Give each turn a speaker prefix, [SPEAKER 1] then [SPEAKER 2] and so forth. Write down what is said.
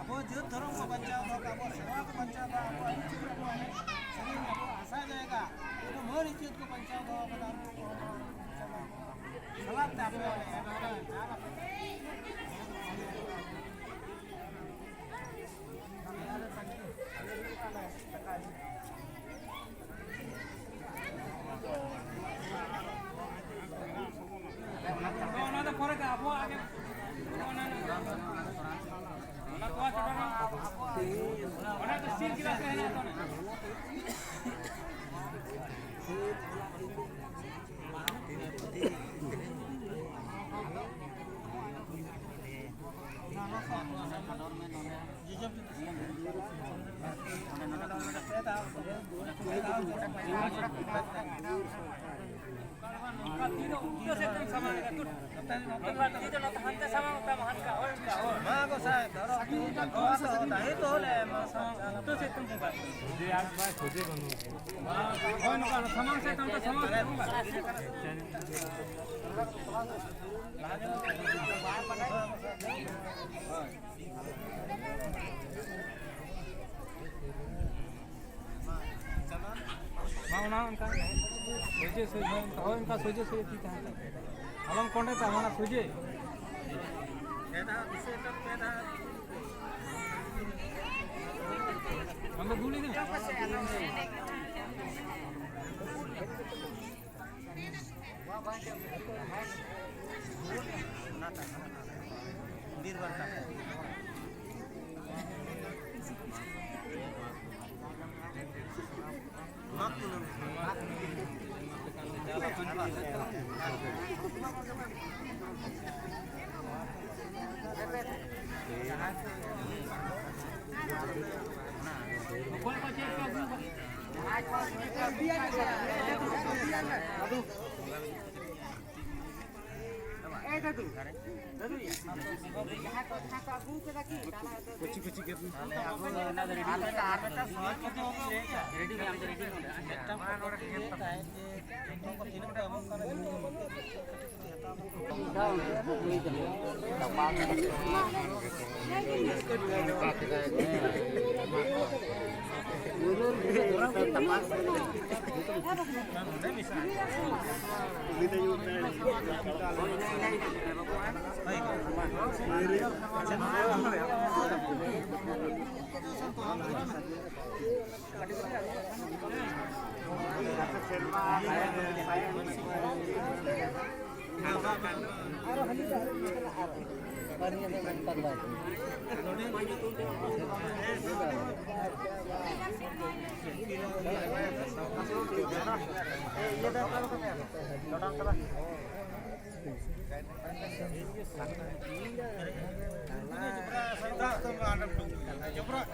[SPEAKER 1] ᱟᱵᱚ ᱡᱟᱹᱛ ᱫᱷᱚᱨᱚᱢ ᱠᱚ ᱵᱟᱧᱪᱟᱣ ᱫᱚᱦᱚ ᱟᱵᱚ ᱥᱮᱨᱣᱟ ᱠᱚ ᱵᱟᱧᱪᱟᱣ ᱫᱚᱦᱚ ᱟᱵᱚ ᱟᱹᱨᱤᱪᱟᱹᱞᱤ ᱟᱵᱚ ᱥᱟᱺᱜᱤᱧ ᱟᱵᱚ ᱦᱟᱥᱟ ᱡᱟᱭᱜᱟ ᱢᱟᱹᱱ ᱤজ্ᱡᱚᱛ ᱠᱚ ᱵᱟᱧᱪᱟᱣ ᱫᱚᱦᱚ ᱠᱟᱫᱟ ᱩᱱᱠᱩ ᱠᱚ ᱥᱟᱞᱟᱜ ᱛᱮ ᱟᱯᱮ ona do pore ka abo age ona to chota ona to sin kila se na to mau uनका सोजे से हो इनका सोजे से पीता है अलम कोंडे ता हमारा सोजे एदा विषय तक पेदा हम गुली दे बीरबल Jebrak